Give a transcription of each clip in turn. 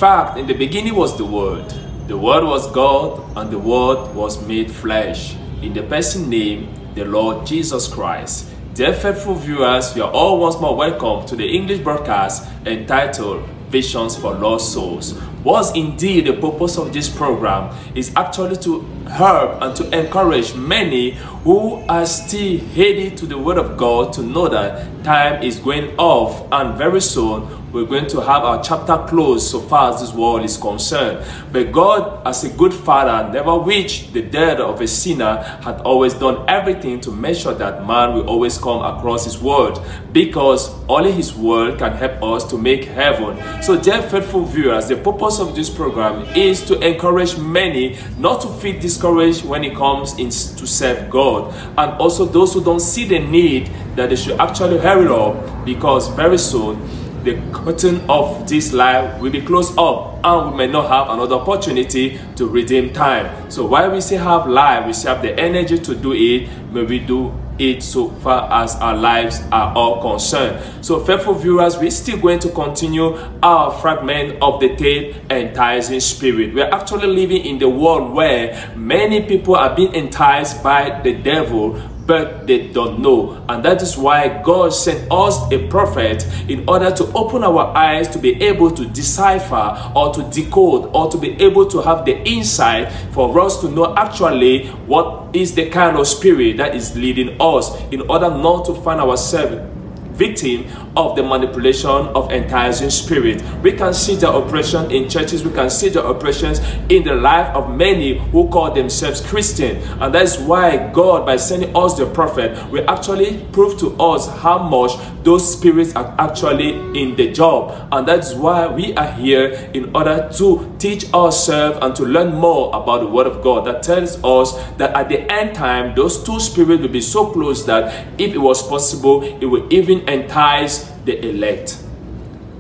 fact, in the beginning was the Word. The Word was God, and the Word was made flesh. In the person named the Lord Jesus Christ. Dear faithful viewers, you are all once more welcome to the English broadcast entitled Visions for Lost Souls. Was indeed the purpose of this program is actually to help and to encourage many who are still headed to the Word of God to know that time is going off, and very soon we're going to have our chapter closed so far as this world is concerned. But God, as a good father, never wished the death of a sinner, had always done everything to make sure that man will always come across his word, because only his word can help us to make heaven. So dear faithful viewers, the purpose of this program is to encourage many not to feel discouraged when it comes in to serve God, and also those who don't see the need, that they should actually hurry up, because very soon the curtain of this life will be closed up, and we may not have another opportunity to redeem time. So while we still have life, we still have the energy to do it, may we do it so far as our lives are all concerned. So faithful viewers, we're still going to continue our fragment of the tape, Enticing Spirit. We're actually living in the world where many people are being enticed by the devil, but they don't know. And that is why God sent us a prophet in order to open our eyes to be able to decipher or to decode or to be able to have the insight for us to know actually what is the kind of spirit that is leading us, in order not to find ourselves victim of the manipulation of enticing spirit. We can see the oppression in churches, we can see the oppressions in the life of many who call themselves Christian, and that's why God, by sending us the prophet, will actually prove to us how much those spirits are actually in the job. And that's why we are here, in order to teach ourselves and to learn more about the word of God that tells us that at the end time, those two spirits will be so close that if it was possible, it will even entice the elect.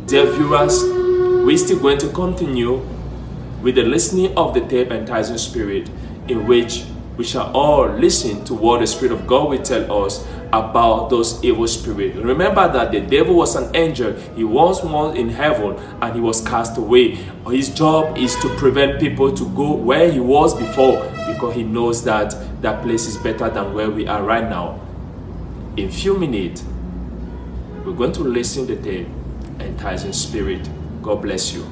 Dear viewers, we're still going to continue with the listening of the tape Enticing Spirit, in which we shall all listen to what the Spirit of God will tell us about those evil spirits. Remember that the devil was an angel. He was in heaven and he was cast away. His job is to prevent people to go where he was before, because he knows that that place is better than where we are right now. In a few minutes, we're going to listen to the tape Enticing Spirit. God bless you.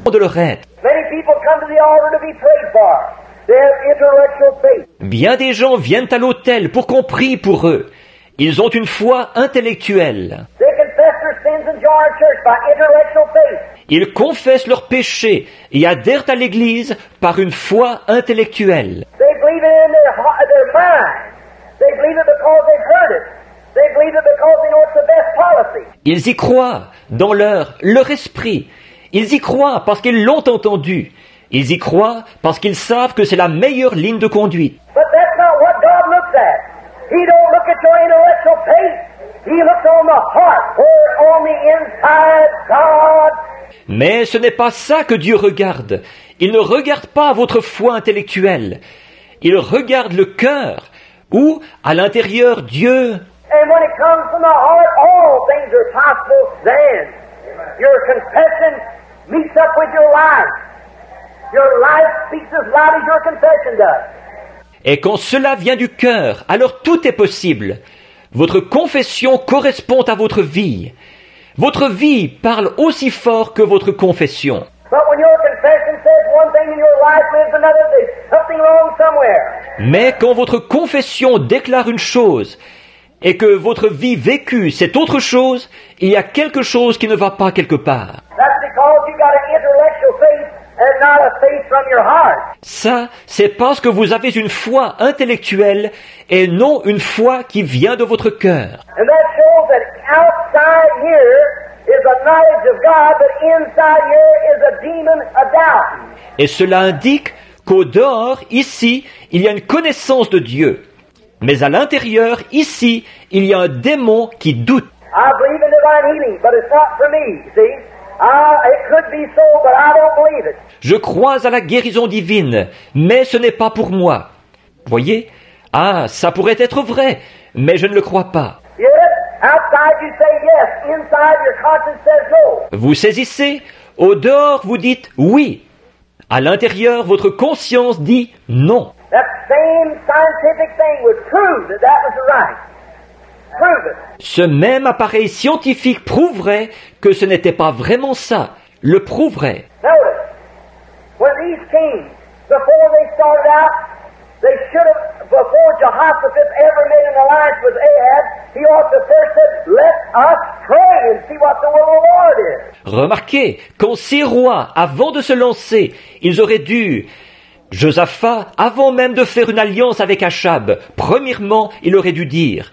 De Lorette. Many people come to the altar to be prayed for. They have intellectual faith. Bien des gens viennent à l'autel pour qu'on prie pour eux. Ils ont une foi intellectuelle. They confess their sins and join our church by intellectual faith. Ils confessent leurs péchés et adhèrent à l'Église par une foi intellectuelle. They believe it in their mind. They believe it because they've heard it. They believe it because they know it's the best policy. Ils y croient dans leur esprit. Ils y croient parce qu'ils l'ont entendu. Ils y croient parce qu'ils savent que c'est la meilleure ligne de conduite. But that's not what God looks at. He don't look at your intellectual faith. He looks on the heart, where on the inside God. Mais ce n'est pas ça que Dieu regarde. Il ne regarde pas votre foi intellectuelle. Il regarde le cœur, où, à l'intérieur, Dieu... And when it comes from the heart, all things are possible then. Your confession meets up with your life. Your life speaks as loud as your confession does. Et quand cela vient du cœur, alors tout est possible. Votre confession correspond à votre vie. Votre vie parle aussi fort que votre confession. But when your confession says one thing and your life lives another, there's something wrong somewhere. Mais quand votre confession déclare une chose et que votre vie vécue c'est autre chose, il y a quelque chose qui ne va pas quelque part. That's because you got an intellectual faith and not a faith from your heart. Ça, c'est parce que vous avez une foi intellectuelle et non une foi qui vient de votre cœur. And that shows that outside here is a knowledge of God, but inside here is a demon, a doubt. Et cela indique qu'au dehors, ici, il y a une connaissance de Dieu. Mais à l'intérieur, ici, il y a un démon qui doute. I believe in divine healing, but it's not for me, see? It could be so, but I don't believe it. Je crois à la guérison divine, mais ce n'est pas pour moi. Voyez? Ah, ça pourrait être vrai, mais je ne le crois pas. Get it? Outside you say yes, inside your conscience says no. Vous saisissez, au dehors vous dites oui. À l'intérieur, votre conscience dit non. That same scientific thing would prove that that was right. Prove it. Ce même appareil scientifique prouverait que ce n'était pas vraiment ça. Le prouverait. Notice, when these kings, before they started out, they should have, before Jehoshaphat ever made an alliance with Ahab, he ought to first said, let us pray and see what the will of the Lord is. Remarquez, quand ces rois, avant de se lancer, ils auraient dû... Josaphat, avant même de faire une alliance avec Achab, premièrement, il aurait dû dire,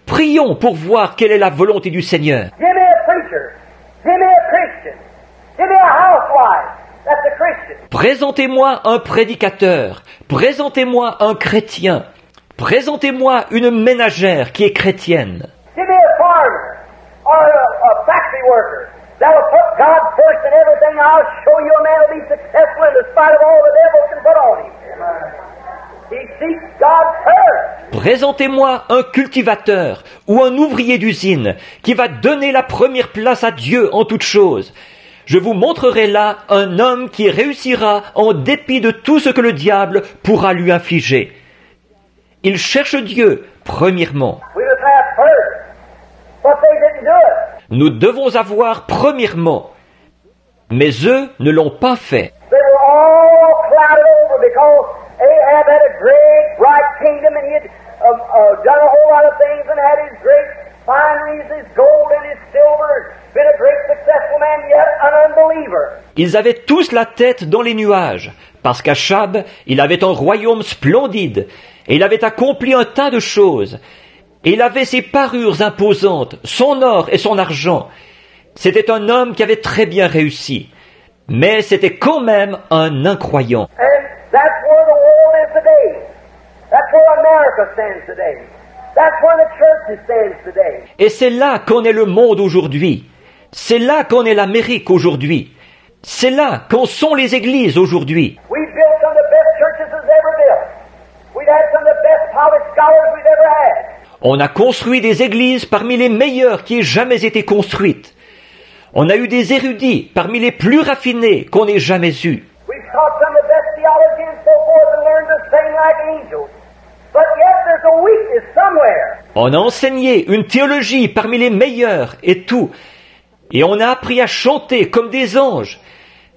prions pour voir quelle est la volonté du Seigneur. Give me a preacher. Give me a Christian. Give me a housewife. That's a Christian. Présentez-moi un prédicateur, présentez-moi un chrétien, présentez-moi une ménagère qui est chrétienne. Give me a farmer or a factory worker that'll put God first in everything. I'll show you a man will be successful in spite of all the devil can put on him. He seeks God first. Présentez-moi un cultivateur ou un ouvrier d'usine qui va donner la première place à Dieu en toutes choses. Je vous montrerai là un homme qui réussira en dépit de tout ce que le diable pourra lui infliger. Il cherche Dieu, premièrement. We must have first, but they didn't do it. Nous devons avoir premièrement. Mais eux ne l'ont pas fait. They were all clouded over because Ahab had a great, bright kingdom and he had done a whole lot of things and had his great fineries, his gold and his silver, been a great successful man, yet an unbeliever. Ils avaient tous la tête dans les nuages, parce qu'Achab, il avait un royaume splendide, et il avait accompli un tas de choses, et il avait ses parures imposantes, son or et son argent. C'était un homme qui avait très bien réussi, mais c'était quand même un incroyant. And that's where the world is today. That's where America stands today. That's where the church stands today. Et c'est là qu'en est le monde aujourd'hui. C'est là qu'en est l'Amérique aujourd'hui. C'est là qu'en sont les églises aujourd'hui. We've built some of the best churches that's ever built. We've had some of the best college scholars we've ever had. On a construit des églises parmi les meilleures qui aient jamais été construites. On a eu des érudits parmi les plus raffinés qu'on ait jamais eus. We've taught some of the best theology and so forth and learned to sing like angels. But yet there's a weakness somewhere. On a enseigné une théologie parmi les meilleures et tout. Et on a appris à chanter comme des anges.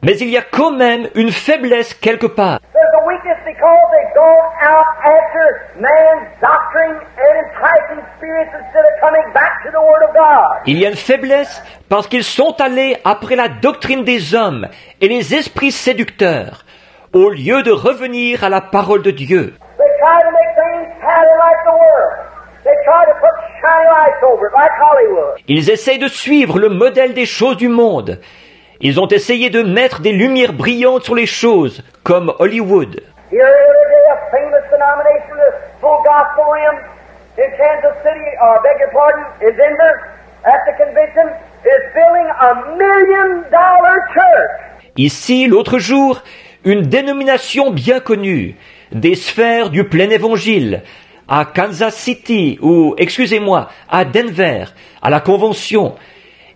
Mais il y a quand même une faiblesse quelque part. There's a weakness because they've gone out after man's doctrine and enticing spirits instead of coming back to the Word of God. Il y a une faiblesse parce qu'ils sont allés après la doctrine des hommes et les esprits séducteurs, au lieu de revenir à la parole de Dieu. They try to make things pattern like the world. They try to put shiny lights over it like Hollywood. Ils essayent de suivre le modèle des choses du monde. Ils ont essayé de mettre des lumières brillantes sur les choses, comme Hollywood. Here the other day, a famous denomination, the Full Gospel Rim in Kansas City, beg your pardon, in Denver, at the convention, is building $1 million church. Ici, l'autre jour, une dénomination bien connue, des sphères du plein évangile, à Kansas City, ou, excusez-moi, à Denver, à la convention,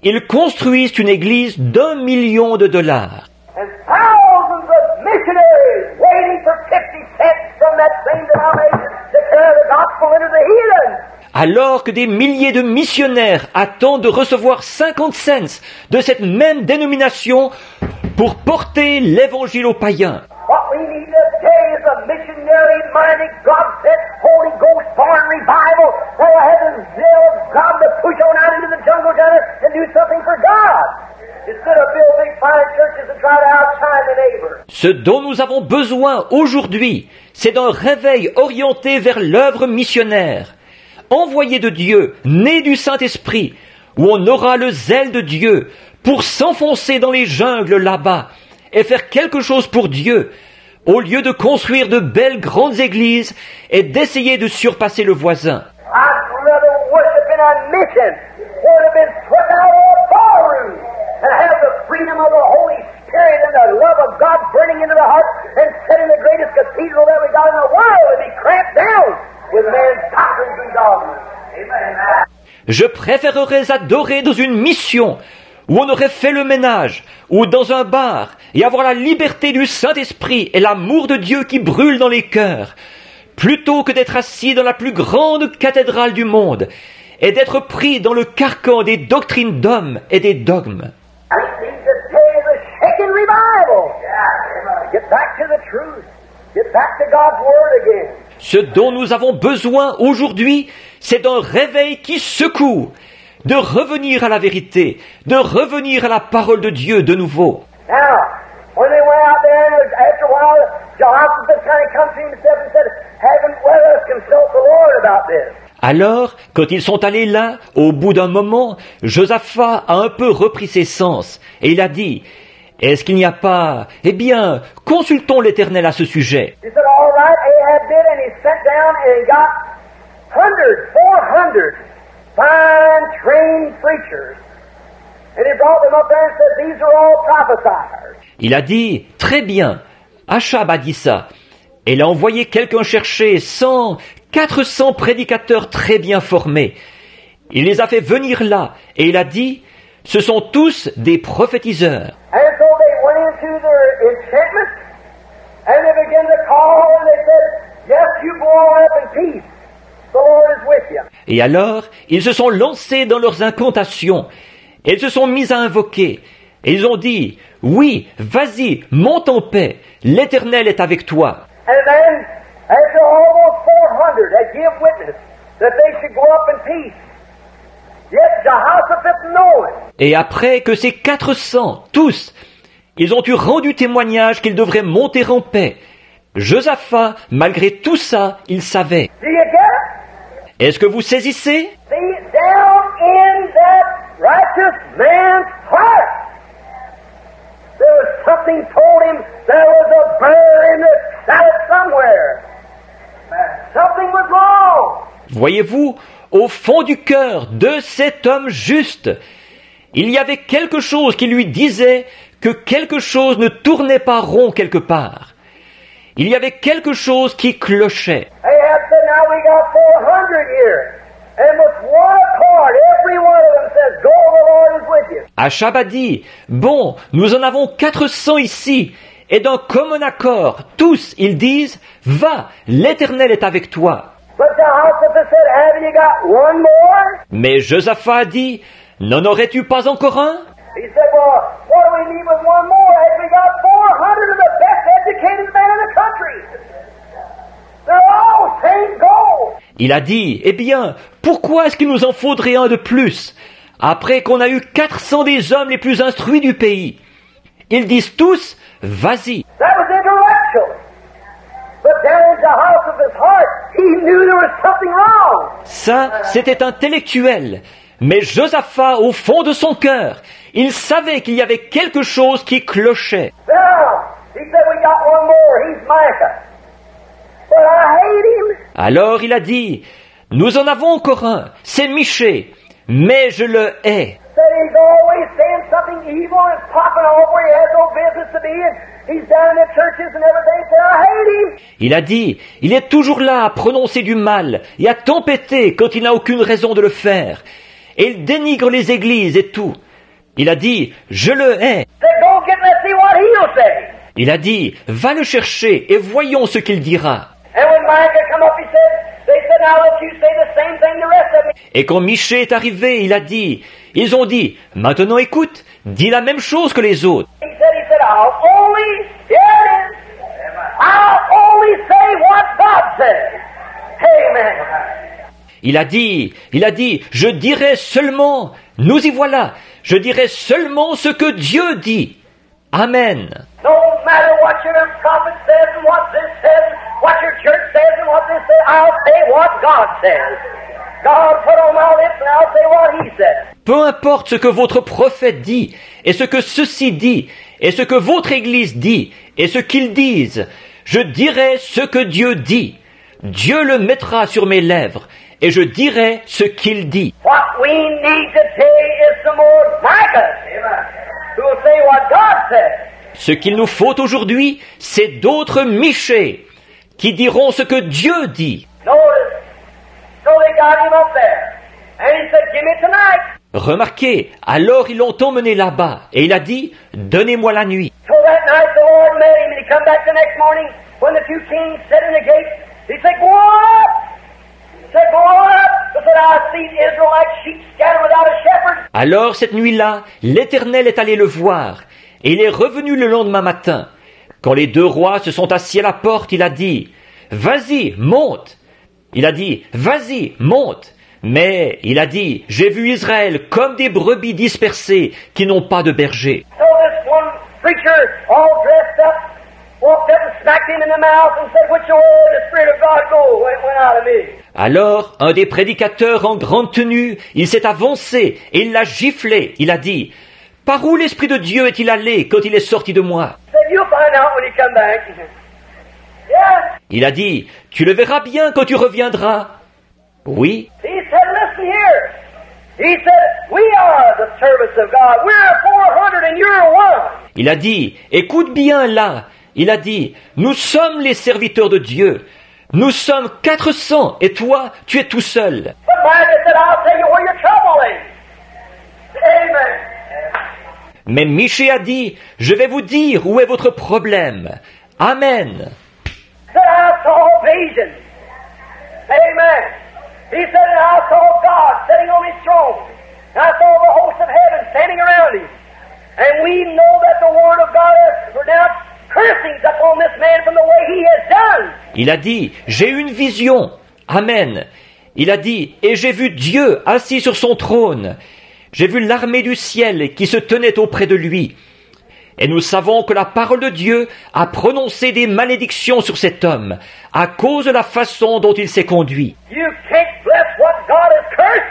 ils construisent une église d'1 million de dollars. And thousands of missionaries waiting for 50 cents from that same denomination to carry the gospel into the heathen. Alors que des milliers de missionnaires attendent de recevoir 50 cents de cette même dénomination pour porter l'évangile aux païens. What we need today is a missionary-minded, God-sent, Holy Ghost-born revival that will have the zeal of God to push on out into the jungle together and do something for God. Instead of build big fine churches and try to outshine the neighbor. Ce dont nous avons besoin aujourd'hui, c'est d'un réveil orienté vers l'œuvre missionnaire, envoyé de Dieu, né du Saint-Esprit, où on aura le zèle de Dieu pour s'enfoncer dans les jungles là-bas et faire quelque chose pour Dieu, au lieu de construire de belles grandes églises et d'essayer de surpasser le voisin. I'd rather worship in a mission where it have been swept out of a ballroom and have the freedom of the Holy Spirit and the love of God burning into the heart and set in the greatest cathedral that we got in the world and be cramped down with man's doctrines and dogmas. Amen. Je préférerais adorer dans une mission où on aurait fait le ménage, ou dans un bar, et avoir la liberté du Saint-Esprit et l'amour de Dieu qui brûle dans les cœurs, plutôt que d'être assis dans la plus grande cathédrale du monde, et d'être pris dans le carcan des doctrines d'hommes et des dogmes. Ce dont nous avons besoin aujourd'hui, c'est d'un réveil qui secoue, de revenir à la vérité, de revenir à la parole de Dieu de nouveau. Now, when they went out there, and after a while, Jehoshaphat kind of come to himself and said, "Haven't let us consult the Lord about this." Alors, quand ils sont allés là, au bout d'un moment, Josaphat a un peu repris ses sens, et il a dit, « Est-ce qu'il n'y a pas... Eh bien, consultons l'Éternel à ce sujet. » He said, "All right." Ahab did, and he sat down and he got 400 fine, trained preachers. And he brought them up there and said, "These are all prophesiers." Il a dit, « Très bien. » Achab a dit ça. Et il a envoyé quelqu'un chercher 400 prédicateurs très bien formés. Il les a fait venir là, et il a dit, « Ce sont tous des prophétiseurs. » And so they went into their enchantment, and they began to call, and they said, "Yes, you go on up in peace. The Lord is with you." Et alors, ils se sont lancés dans leurs incantations, et ils se sont mis à invoquer, et ils ont dit, « Oui, vas-y, monte en paix, l'Éternel est avec toi. » And then, after almost 400 had give witness that they should go up in peace, yet Jehoshaphat knowing. Et après que ces 400, tous, ils ont eu rendu témoignage qu'ils devraient monter en paix, Josaphat, malgré tout ça, il savait. Do you get it? Est-ce que vous saisissez? See, down in that righteous man's heart, there was something told him there was a bear in the salad somewhere. Something was wrong. Voyez-vous, au fond du cœur de cet homme juste, il y avait quelque chose qui lui disait que quelque chose ne tournait pas rond quelque part. Il y avait quelque chose qui clochait. Ahab said, "Now we got 400 here. And with one accord, every one of them says, 'Go, the Lord is with you.'" Achab a dit, « Bon, nous en avons 400 ici, et d'un commun accord, tous, ils disent, « Va, l'Éternel est avec toi. But Jehoshaphat said, "Haven't you got one more?" » Mais Josaphat a dit, « N'en aurais-tu pas encore un ?» He said, "Well, what do we need with one more? Have we got 400 of the best educated men in the country? They're all same goal." Il a dit, « Eh bien, pourquoi est-ce qu'il nous en faudrait un de plus, après qu'on a eu 400 des hommes les plus instruits du pays? Ils disent tous, « Vas-y. » That was intellectual. But down in Jehoshaphat's heart, he knew there was something wrong. Ça, c'était intellectuel. Mais Josaphat, au fond de son cœur, il savait qu'il y avait quelque chose qui clochait. Now, he said, "We got one more. He's Micah. But I hate him." Alors il a dit, « Nous en avons encore un, c'est Michée, mais je le hais. » Said he's always saying something evil and popping off where he has no business to be, and he's down in the churches and everything. Said, "I hate him." Il a dit, « Il est toujours là à prononcer du mal et à tempêter quand il n'a aucune raison de le faire. Et il dénigre les églises et tout. » Il a dit, « Je le hais. » Said, "Go get him and see what he'll say." Il a dit, « Va le chercher et voyons ce qu'il dira. » And when Micah come up, they said, "Now let you say the same thing the rest of me." Et quand Michée est arrivé, il a dit, ils ont dit, « Maintenant écoute, dis la même chose que les autres. » He said, "I'll only, here it is, I'll only say what God says." Amen. Il a dit, « Je dirai seulement, nous y voilà, je dirai seulement ce que Dieu dit. » Amen. No matter what your prophet says and what this says, what your church says and what this says, I'll say what God says. God put on my lips and I'll say what He says. Peu importe ce que votre prophète dit, et ce que ceci dit, et ce que votre Église dit, et ce qu'ils disent, je dirai ce que Dieu dit. Dieu le mettra sur mes lèvres, et je dirai ce qu'il dit. What we need today is some more Micah who will say what God says. Ce qu'il nous faut aujourd'hui, c'est d'autres Michées qui diront ce que Dieu dit. Notice, so they got him up there, and he said, give me tonight. Remarquez, alors ils l'ont emmené là-bas, et il a dit, donnez-moi la nuit. So that night the Lord met him, and he come back the next morning when the two kings sat in the gate. He said, go on up. He said, go on up. He said, I see Israel like sheep scattered without a shepherd. Alors cette nuit-là, l'Éternel est allé le voir, et il est revenu le lendemain matin. Quand les deux rois se sont assis à la porte, il a dit, vas-y, monte. Il a dit, vas-y, monte. Mais il a dit, j'ai vu Israël comme des brebis dispersées qui n'ont pas de berger. So this one preacher, all dressed up, walked up and smacked him in the mouth and said, which way the Spirit of God go? Went out of me. Alors, un des prédicateurs en grande tenue, il s'est avancé et il l'a giflé. Il a dit, par où l'Esprit de Dieu est-il allé quand il est sorti de moi? He said, you'll find out when you come back. He said, yeah. Il a dit, tu le verras bien quand tu reviendras. Oui. He said, listen here. He said, we are the service of God. We're 400 and you're one. Il a dit, écoute bien là. Il a dit, nous sommes les serviteurs de Dieu. Nous sommes 400 et toi, tu es tout seul. But Micah said, I'll tell you where your trouble is. Amen. Mais Michée a dit, je vais vous dire où est votre problème. Amen. He said, I saw vision. Amen. He said, and I saw God sitting on his throne. And I saw the host of heaven standing around him. And we know that the word of God has pronounced cursings upon this man from the way he has done. Il a dit, j'ai eu une vision. Amen. Il a dit, et j'ai vu Dieu assis sur son trône. J'ai vu l'armée du ciel qui se tenait auprès de lui. Et nous savons que la parole de Dieu a prononcé des malédictions sur cet homme à cause de la façon dont il s'est conduit. You can't bless what God has cursed.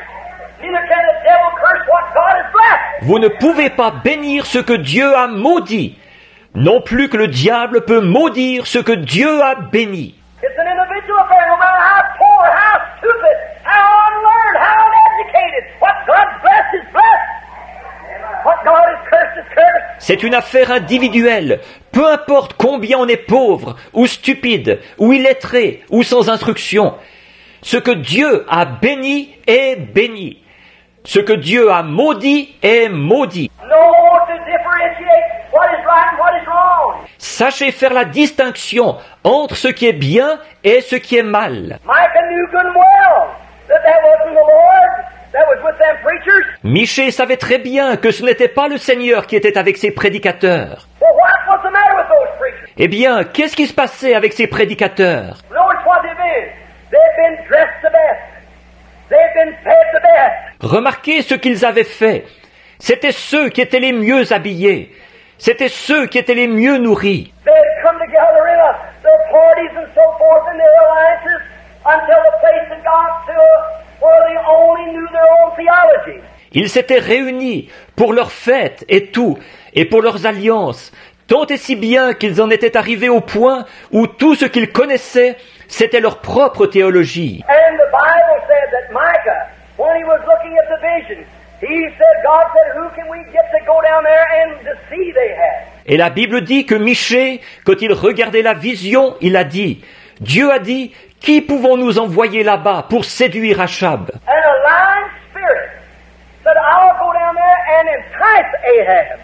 Neither can the devil curse what God has blessed. Vous ne pouvez pas bénir ce que Dieu a maudit, non plus que le diable peut maudire ce que Dieu a béni. It's an individual affair, no matter how poor, how stupid, how unlearned, how uneducated. What God's blessed is blessed. What God has cursed is cursed. C'est une affaire individuelle. Peu importe combien on est pauvre, ou stupide, ou illettré, ou sans instruction. Ce que Dieu a béni est béni. Ce que Dieu a maudit est maudit. Know to differentiate what is right and what is wrong. Sachez faire la distinction entre ce qui est bien et ce qui est mal. Micah knew good and well that wasn't the Lord that was with them preachers. Michée savait très bien que ce n'était pas le Seigneur qui était avec ses prédicateurs. Well, what's the matter with those preachers? Eh bien, qu'est-ce qui se passait avec ces prédicateurs? Notice what they've been. They've been dressed the best. They've been fed the best. Remarquez ce qu'ils avaient fait. C'étaient ceux qui étaient les mieux habillés. C'étaient ceux qui étaient les mieux nourris. They had come together in their parties and so forth in their alliances until the place had got to where they only knew their own theology. Ils s'étaient réunis pour leurs fêtes et tout, et pour leurs alliances, tant et si bien qu'ils en étaient arrivés au point où tout ce qu'ils connaissaient, c'était leur propre théologie. And the Bible said that Micah, when he was looking at the vision, he said, God said, who can we get to go down there and to see they had? Et la Bible dit que Michée, quand il regardait la vision, il a dit, Dieu a dit, qui pouvons-nous envoyer là-bas pour séduire Achab? And a lying spirit said, I'll go down there and entice Ahab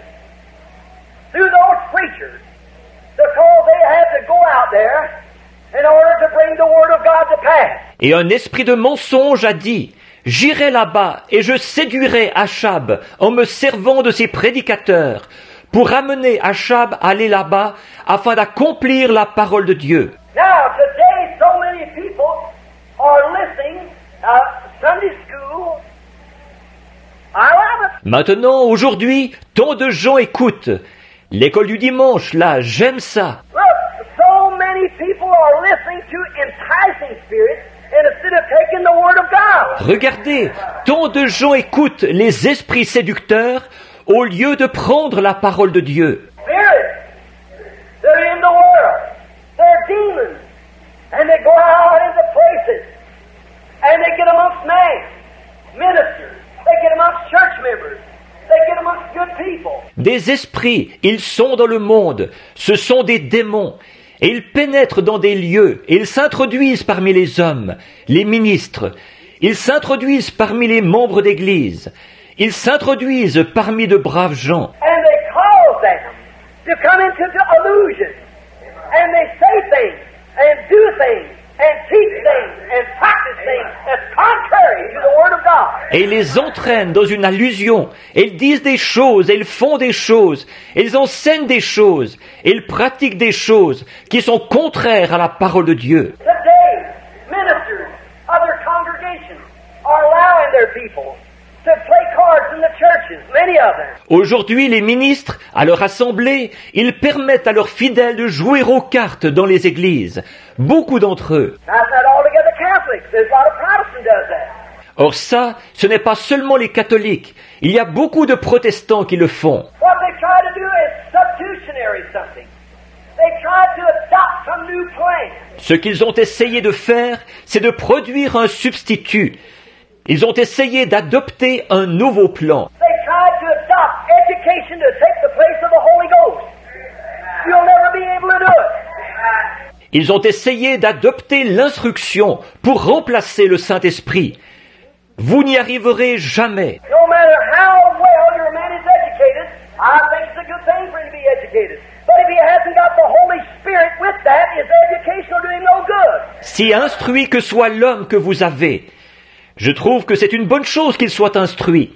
through those preachers because they had to go out there in order to bring the word of God to pass. Et un esprit de mensonge a dit, j'irai là-bas et je séduirai Achab en me servant de ses prédicateurs pour amener Achab à aller là-bas afin d'accomplir la parole de Dieu. Now, today, so many people are listening Sunday school. I love it. Maintenant, aujourd'hui, tant de gens écoutent. L'école du dimanche, là, j'aime ça. Look, so many people are listening to enticing spirits instead of taking the word of God. Regardez, tant de gens écoutent les esprits séducteurs au lieu de prendre la parole de Dieu. Spirits, they're in the world. They're demons. And they go out into places. And they get amongst men, ministers. They get amongst church members. They get amongst good people. Des esprits, ils sont dans le monde, ce sont des démons, et ils pénètrent dans des lieux, et ils s'introduisent parmi les hommes, les ministres. Ils s'introduisent parmi les membres d'église. Ils s'introduisent parmi de braves gens. And they cause them to come into illusion. And they say things, and do things, and teach things, and practice things that's contrary to the Word of God. Et ils les entraînent dans une allusion. Et ils disent des choses, et ils font des choses, et ils enseignent des choses, et ils pratiquent des choses qui sont contraires à la parole de Dieu. Today, ministers of their congregations are allowing their people to play cards in the churches, many of them. Aujourd'hui, les ministres, à leur assemblée, ils permettent à leurs fidèles de jouer aux cartes dans les églises. Beaucoup d'entre eux. That's not altogether Catholics. There's a lot of Protestants does that. Or ça, ce n'est pas seulement les catholiques. Il y a beaucoup de protestants qui le font. What they try to do is substitutionary something. They try to adopt some new plan. Ce qu'ils ont essayé de faire, c'est de produire un substitut. Ils ont essayé d'adopter un nouveau plan. They try to adopt education to take the place of the Holy Ghost. You'll never be able to do it. Ils ont essayé d'adopter l'instruction pour remplacer le Saint-Esprit. Vous n'y arriverez jamais. No matter how well your man is educated, I think it's a good thing for him to be educated. But if he hasn't got the Holy Spirit with that, his education will do him no good. Si instruit que soit l'homme que vous avez, je trouve que c'est une bonne chose qu'il soit instruit.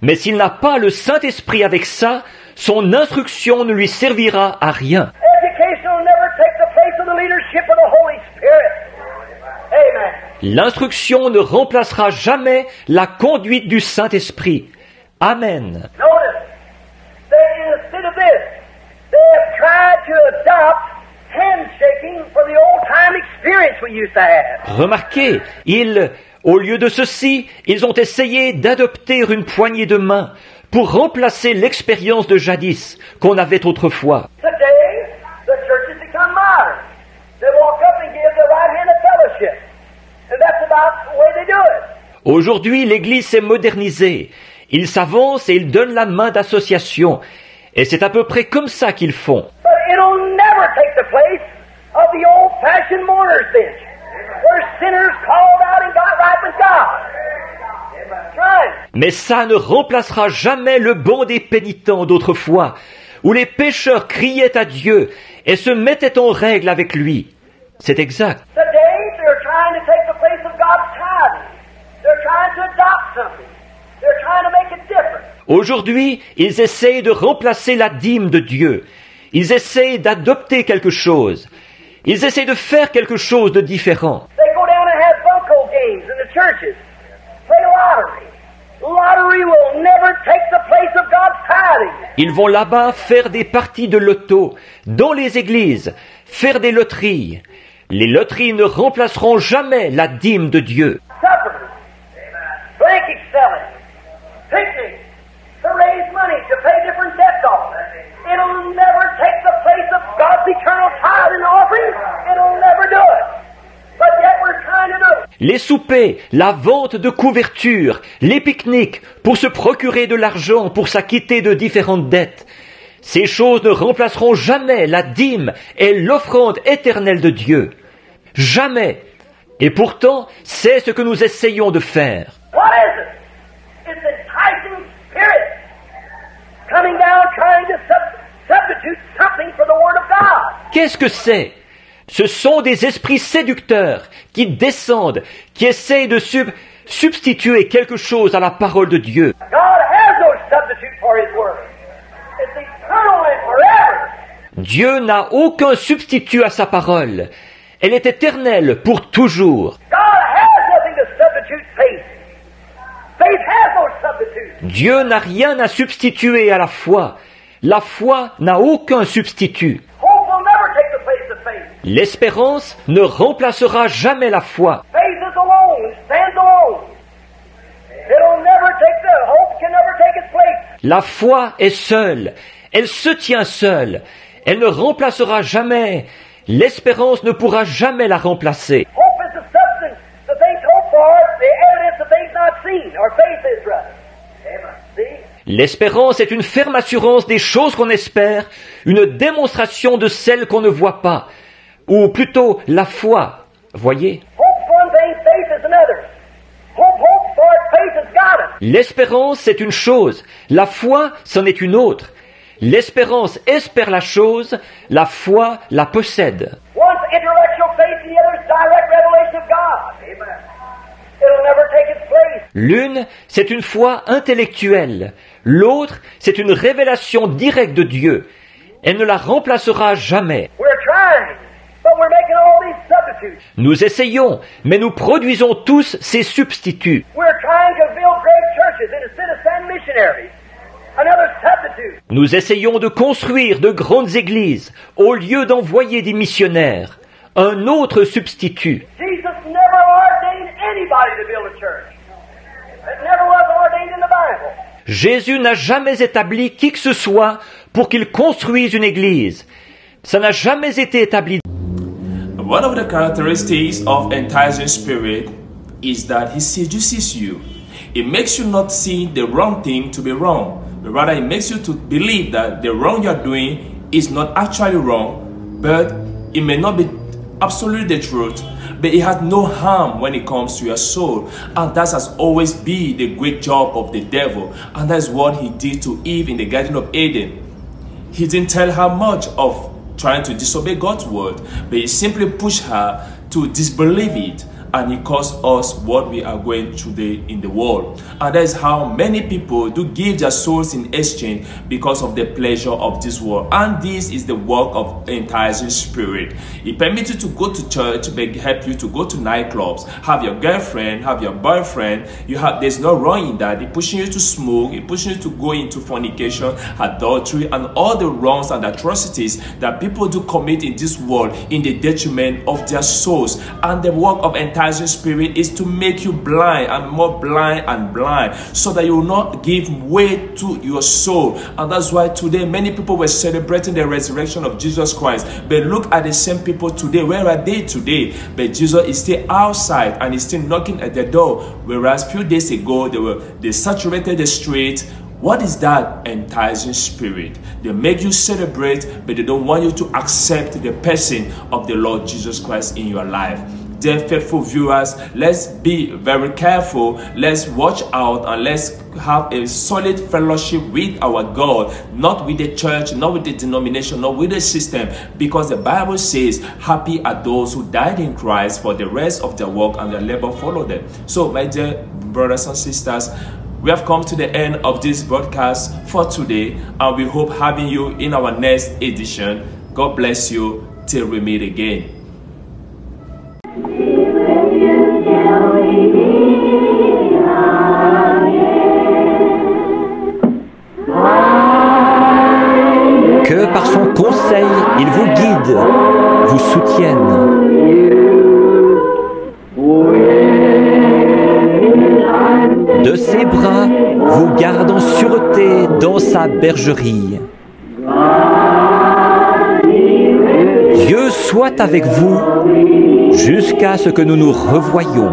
Mais s'il n'a pas le Saint-Esprit avec ça, son instruction ne lui servira à rien. Education will never take the place of the leadership of the Holy Spirit. Amen. L'instruction ne remplacera jamais la conduite du Saint-Esprit. Amen. Notice, instead of this, they have tried to adopt handshaking for the old-time experience we used to have. Remarquez, au lieu de ceci, ils ont essayé d'adopter une poignée de main pour remplacer l'expérience de jadis qu'on avait autrefois. Today, the church has become modern. They walk up and give the right hand of fellowship. And that's about the way they do it. Aujourd'hui, l'Église s'est modernisée. Ils s'avancent et ils donnent la main d'association. Et c'est à peu près comme ça qu'ils font. But it'll never take the place of the old-fashioned mourner's bench, where sinners called out and got right with God. That's right. Mais ça ne remplacera jamais le banc des pénitents d'autrefois, où les pécheurs criaient à Dieu et se mettaient en règle avec lui. C'est exact. Today, they're trying to take the place of God's tithing. They're trying to adopt something. They're trying to make it different. Aujourd'hui, ils essayent de remplacer la dîme de Dieu. Ils essayent d'adopter quelque chose. Ils essayent de faire quelque chose de différent. They go down and have bunco games in the churches. Play lottery. Lottery will never take the place of God's tithing. Ils vont là-bas faire des parties de loto, dans les églises, faire des loteries. Les loteries ne remplaceront jamais la dîme de Dieu. Suppers, blanket selling, picnics, to raise money, to pay different debts off. It'll never take the place of God's eternal tithe and offering. It'll never do it. But yet we're trying to do it. Les soupers, la vente de couvertures, les pique-niques, pour se procurer de l'argent, pour s'acquitter de différentes dettes. Ces choses ne remplaceront jamais la dîme et l'offrande éternelle de Dieu. Jamais. Et pourtant, c'est ce que nous essayons de faire. What is it? It's enticing spirit coming down trying to substitute something for the Word of God. Qu'est-ce que c'est? Ce sont des esprits séducteurs qui descendent, qui essayent de substituer quelque chose à la parole de Dieu. God has no substitute for His Word. It's eternal and forever. Dieu n'a aucun substitut à sa parole. Elle est éternelle pour toujours. God has nothing to substitute faith. Faith has no substitute. Dieu n'a rien à substituer à la foi. La foi n'a aucun substitut. Hope will never take the place of faith. L'espérance ne remplacera jamais la foi. Faith is alone, stands alone. It'll never take the hope can never take its place. La foi est seule. Elle se tient seule. Elle ne remplacera jamais. L'espérance ne pourra jamais la remplacer. Hope is the substance, the things hoped for, the evidence of things not seen, or faith is rather. Amen. See? L'espérance est une ferme assurance des choses qu'on espère, une démonstration de celles qu'on ne voit pas. Ou plutôt, la foi. Voyez? Hope's one thing, faith is another. L'espérance, c'est une chose, la foi, c'en est une autre. L'espérance espère la chose, la foi la possède. One's intellectual faith and the other's direct revelation of God. Amen. It'll never take its place. L'une, c'est une foi intellectuelle. L'autre, c'est une révélation directe de Dieu. Elle ne la remplacera jamais. We're trying, but we're making all these substitutes. Nous essayons, mais nous produisons tous ces substituts. We're trying to build great churches and instead of send missionaries. Another substitute. Nous essayons de construire de grandes églises au lieu d'envoyer des missionnaires. Un autre substitut. Jesus never ordained anybody to build a church. It never was ordained in the Bible. Jésus n'a jamais établi qui que ce soit pour qu'il construise une église. Ça n'a jamais été établi. One of the characteristics of enticing spirit is that he seduces you. It makes you not see the wrong thing to be wrong, but rather it makes you to believe that the wrong you are doing is not actually wrong, but it may not be absolutely the truth, but it has no harm when it comes to your soul. And that has always been the great job of the devil, and that's what he did to Eve in the Garden of Eden. He didn't tell her much of trying to disobey God's word, but he simply pushed her to disbelieve it, and he caused us what we are going today in the world. And that is how many people do give their souls in exchange because of the pleasure of this world. And this is the work of enticing spirit. It permits you to go to church, but help you to go to nightclubs, have your girlfriend, have your boyfriend. There's no wrong in that. It's pushing you to smoke, it's pushing you to go into fornication, adultery, and all the wrongs and atrocities that people do commit in this world in the detriment of their souls. And the work of enticing spirit is to make you blind and more blind and blind, so that you will not give way to your soul. And that's why today many people were celebrating the resurrection of Jesus Christ, but look at the same people today. Where are they today? But Jesus is still outside and is still knocking at the door, whereas few days ago they saturated the street. What is that? Enticing spirit. They make you celebrate, but they don't want you to accept the person of the Lord Jesus Christ in your life. Dear faithful viewers, let's be very careful. Let's watch out and let's have a solid fellowship with our God, not with the church, not with the denomination, not with the system, because the Bible says, happy are those who died in Christ, for the rest of their work and their labor follow them. So, my dear brothers and sisters, we have come to the end of this broadcast for today, and we hope having you in our next edition. God bless you till we meet again. Que par son conseil, il vous guide, vous soutienne. De ses bras, vous garde en sûreté dans sa bergerie. Dieu soit avec vous jusqu'à ce que nous nous revoyions.